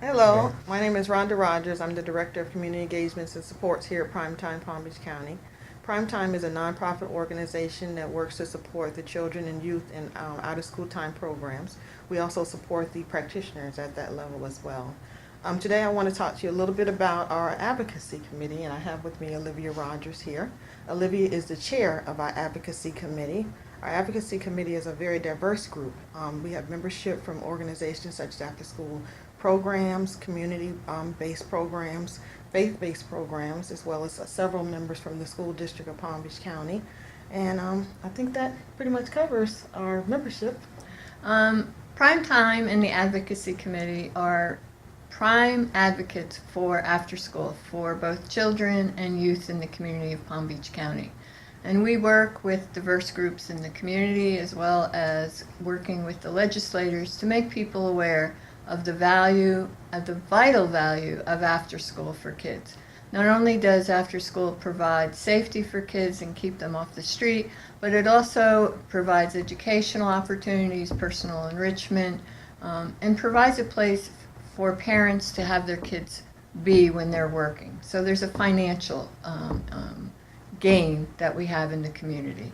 Hello, my name is Rhonda Rogers. I'm the Director of Community Engagements and Supports here at Primetime Palm Beach County. Primetime is a nonprofit organization that works to support the children and youth in out-of-school time programs. We also support the practitioners at that level as well. Today I want to talk to you a little bit about our advocacy committee, and I have with me Olivia Rogers here. Olivia is the chair of our advocacy committee. Our advocacy committee is a very diverse group. We have membership from organizations such as after-school programs, community-based programs, faith-based programs, as well as several members from the school district of Palm Beach County. And I think that pretty much covers our membership. Prime Time and the Advocacy Committee are prime advocates for after school for both children and youth in the community of Palm Beach County. And we work with diverse groups in the community as well as working with the legislators to make people aware of the vital value of after school for kids. Not only does after school provide safety for kids and keep them off the street, but it also provides educational opportunities, personal enrichment, and provides a place for parents to have their kids be when they're working. So there's a financial gain that we have in the community.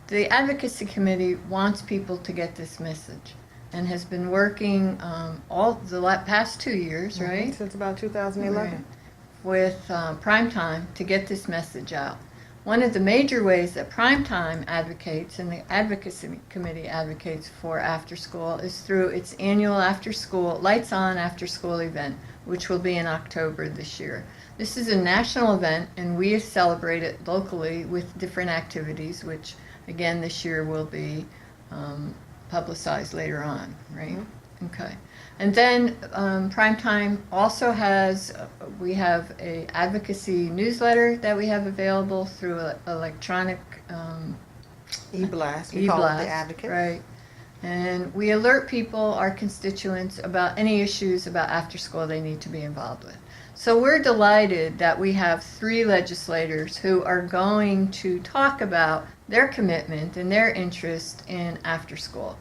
The Advocacy Committee wants people to get this message and has been working all the past 2 years, right? Since about 2011. Right. With Primetime to get this message out. One of the major ways that Primetime advocates and the Advocacy Committee advocates for after school is through its annual after school, Lights On After School event, which will be in October this year. This is a national event and we celebrate it locally with different activities, which again this year will be publicized later on, right? Mm-hmm. Okay. And then Primetime also has, we have a advocacy newsletter that we have available through electronic e-blast. We call it The Advocate. Right. And we alert people, our constituents, about any issues about after school they need to be involved with. So we're delighted that we have 3 legislators who are going to talk about their commitment and their interest in after school.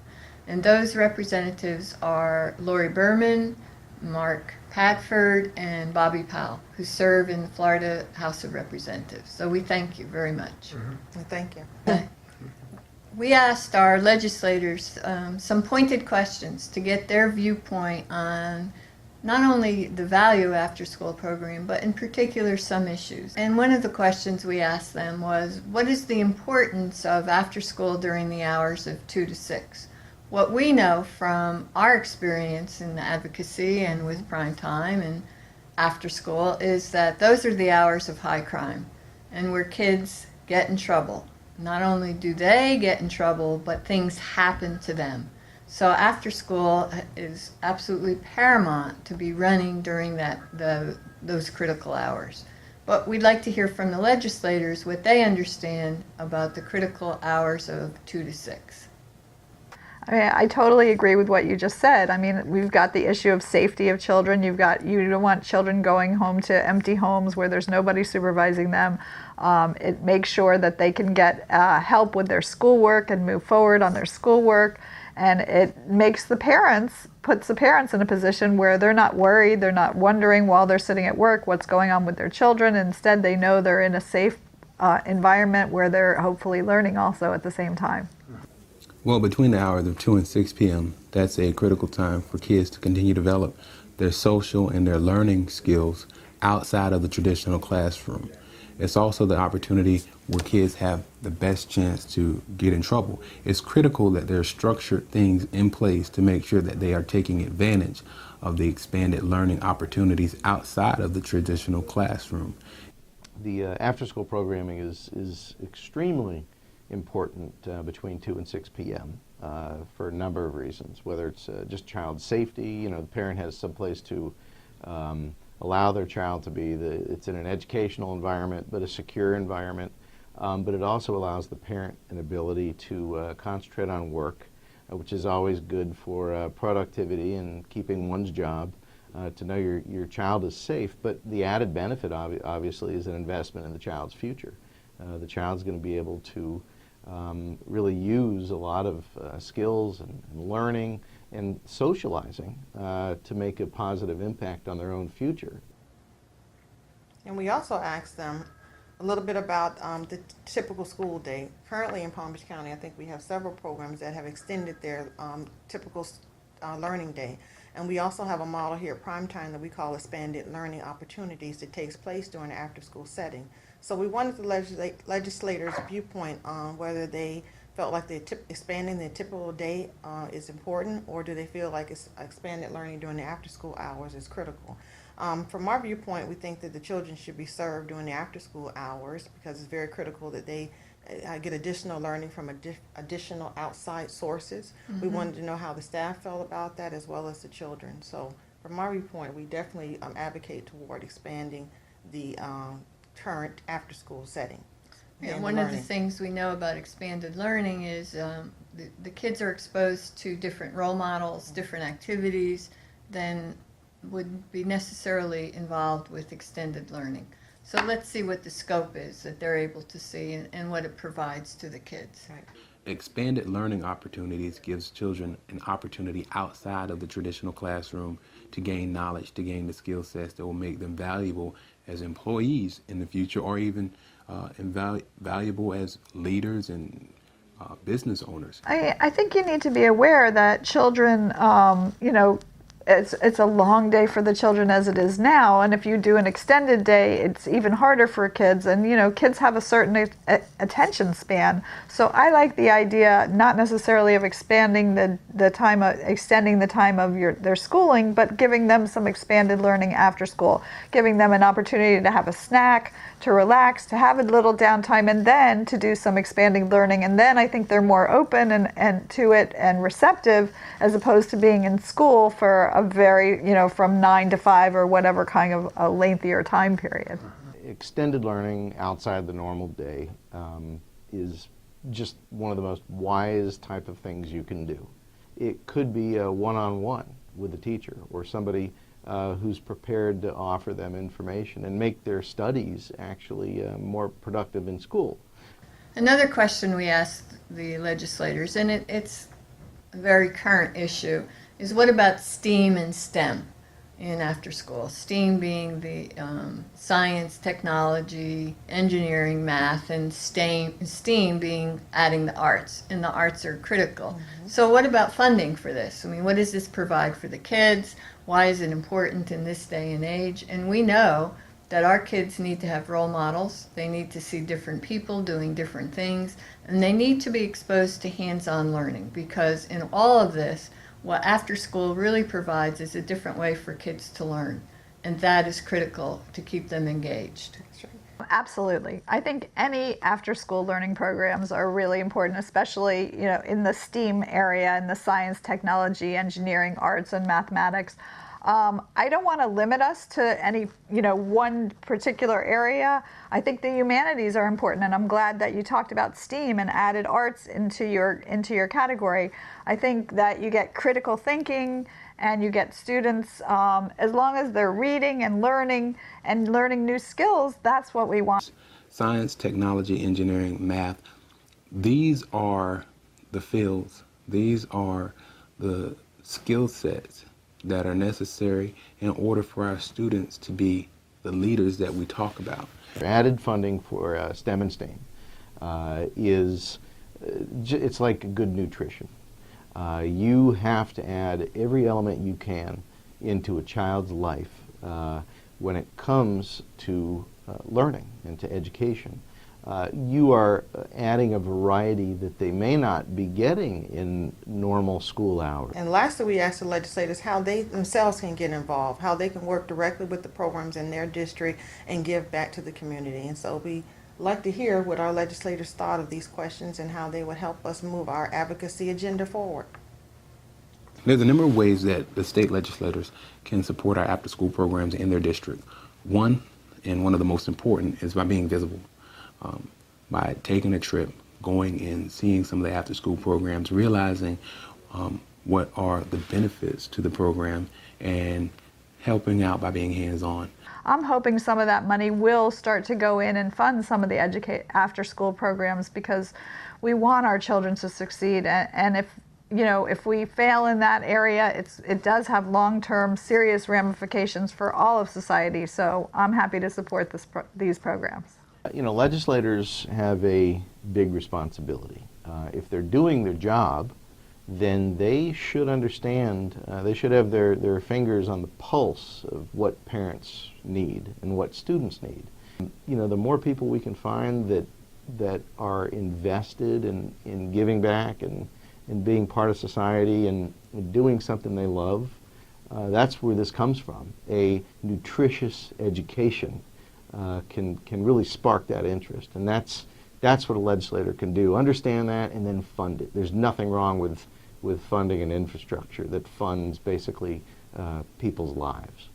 And those representatives are Lori Berman, Mark Padford, and Bobby Powell, who serve in the Florida House of Representatives. So we thank you very much. Mm-hmm. Thank you. We asked our legislators some pointed questions to get their viewpoint on not only the value after school program, but in particular some issues. And one of the questions we asked them was, what is the importance of after school during the hours of 2 to 6? What we know from our experience in the advocacy and with Primetime and after school is that those are the hours of high crime and where kids get in trouble. Not only do they get in trouble, but things happen to them. So after school is absolutely paramount to be running during those critical hours. But we'd like to hear from the legislators what they understand about the critical hours of 2 to 6. I totally agree with what you just said. I mean, we've got the issue of safety of children. You don't want children going home to empty homes where there's nobody supervising them. It makes sure that they can get help with their schoolwork and move forward on their schoolwork. And it puts the parents in a position where they're not worried, they're not wondering while they're sitting at work what's going on with their children. Instead, they know they're in a safe environment where they're hopefully learning also at the same time. Well, between the hours of 2 and 6 p.m., that's a critical time for kids to continue to develop their social and their learning skills outside of the traditional classroom. It's also the opportunity where kids have the best chance to get in trouble. It's critical that there are structured things in place to make sure that they are taking advantage of the expanded learning opportunities outside of the traditional classroom. The after-school programming is extremely important between 2 and 6 p.m. For a number of reasons, whether it's just child safety, the parent has some place to allow their child to be. It's in an educational environment, but a secure environment, but it also allows the parent an ability to concentrate on work, which is always good for productivity and keeping one's job, to know your child is safe, but the added benefit obviously is an investment in the child's future. The child's going to be able to really use a lot of skills and learning and socializing to make a positive impact on their own future. And we also asked them a little bit about the typical school day. Currently in Palm Beach County, I think we have several programs that have extended their typical learning day. And we also have a model here at Primetime that we call expanded learning opportunities that takes place during the after-school setting. So we wanted the legislators' viewpoint on whether they felt like expanding the typical day is important, or do they feel like expanded learning during the after-school hours is critical. From our viewpoint, we think that the children should be served during the after-school hours because it's very critical that they get additional learning from additional outside sources. We wanted to know how the staff felt about that as well as the children. So from our viewpoint, we definitely advocate toward expanding the current after-school setting. Yeah, one of the things we know about expanded learning is the kids are exposed to different role models, different activities than would be necessarily involved with extended learning. So let's see what the scope is that they're able to see and what it provides to the kids. Right. Expanded learning opportunities gives children an opportunity outside of the traditional classroom to gain knowledge, to gain the skill sets that will make them valuable as employees in the future, or even valuable as leaders and business owners. I think you need to be aware that children, it's a long day for the children as it is now, and if you do an extended day, it's even harder for kids. And kids have a certain attention span. So I like the idea, not necessarily of extending the time of their schooling, but giving them some expanded learning after school, giving them an opportunity to have a snack, to relax, to have a little downtime, and then to do some expanding learning. And then I think they're more open and to it and receptive, as opposed to being in school for a very, from 9 to 5 or whatever kind of a lengthier time period. Extended learning outside the normal day is just one of the most wise type of things you can do. It could be a one-on-one with a teacher or somebody who's prepared to offer them information and make their studies actually more productive in school. Another question we asked the legislators, and it's a very current issue, is what about STEAM and STEM in after school? STEAM being the science, technology, engineering, math, and STEAM being adding the arts, and the arts are critical. So what about funding for this? I mean, what does this provide for the kids? Why is it important in this day and age? And we know that our kids need to have role models. They need to see different people doing different things, and they need to be exposed to hands-on learning, because in all of this, what after school really provides is a different way for kids to learn, and that is critical to keep them engaged. Absolutely. I think any after-school learning programs are really important, especially in the STEAM area, in the science, technology, engineering, arts, and mathematics. I don't want to limit us to any one particular area. I think the humanities are important, and I'm glad that you talked about STEAM and added arts into your category. I think that you get critical thinking and you get students, as long as they're reading and learning new skills, that's what we want. Science, technology, engineering, math, these are the fields, these are the skill sets that are necessary in order for our students to be the leaders that we talk about. Added funding for STEM and STEAM it's like good nutrition. You have to add every element you can into a child's life when it comes to learning and to education. You are adding a variety that they may not be getting in normal school hours. And lastly, we asked the legislators how they themselves can get involved, how they can work directly with the programs in their district and give back to the community. And so we like to hear what our legislators thought of these questions and how they would help us move our advocacy agenda forward. There's a number of ways that the state legislators can support our after-school programs in their district. One, and one of the most important, is by being visible. By taking a trip, going and seeing some of the after-school programs, realizing what are the benefits to the program, and helping out by being hands-on. I'm hoping some of that money will start to go in and fund some of the after-school programs, because we want our children to succeed. And if if we fail in that area, it does have long-term serious ramifications for all of society. So I'm happy to support these programs. Legislators have a big responsibility. If they're doing their job, then they should understand, they should have their fingers on the pulse of what parents need and what students need. The more people we can find that are invested in giving back and being part of society and doing something they love, that's where this comes from. A nutritious education can really spark that interest, and that's what a legislator can do. Understand that and then fund it. There's nothing wrong with funding an infrastructure that funds basically people's lives.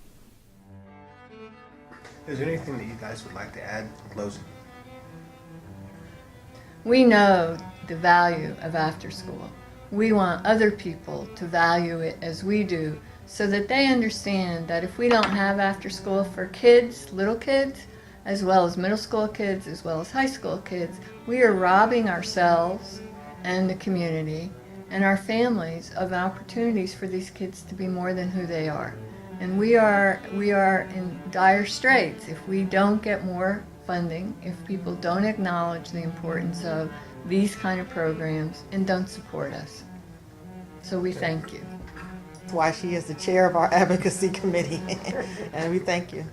Is there anything that you guys would like to add in closing? We know the value of after school. We want other people to value it as we do, so that they understand that if we don't have after school for kids, little kids, as well as middle school kids, as well as high school kids, we are robbing ourselves and the community and our families of opportunities for these kids to be more than who they are. And we are in dire straits if we don't get more funding, if people don't acknowledge the importance of these kind of programs and don't support us. So we thank you. That's why she is the chair of our advocacy committee, and we thank you.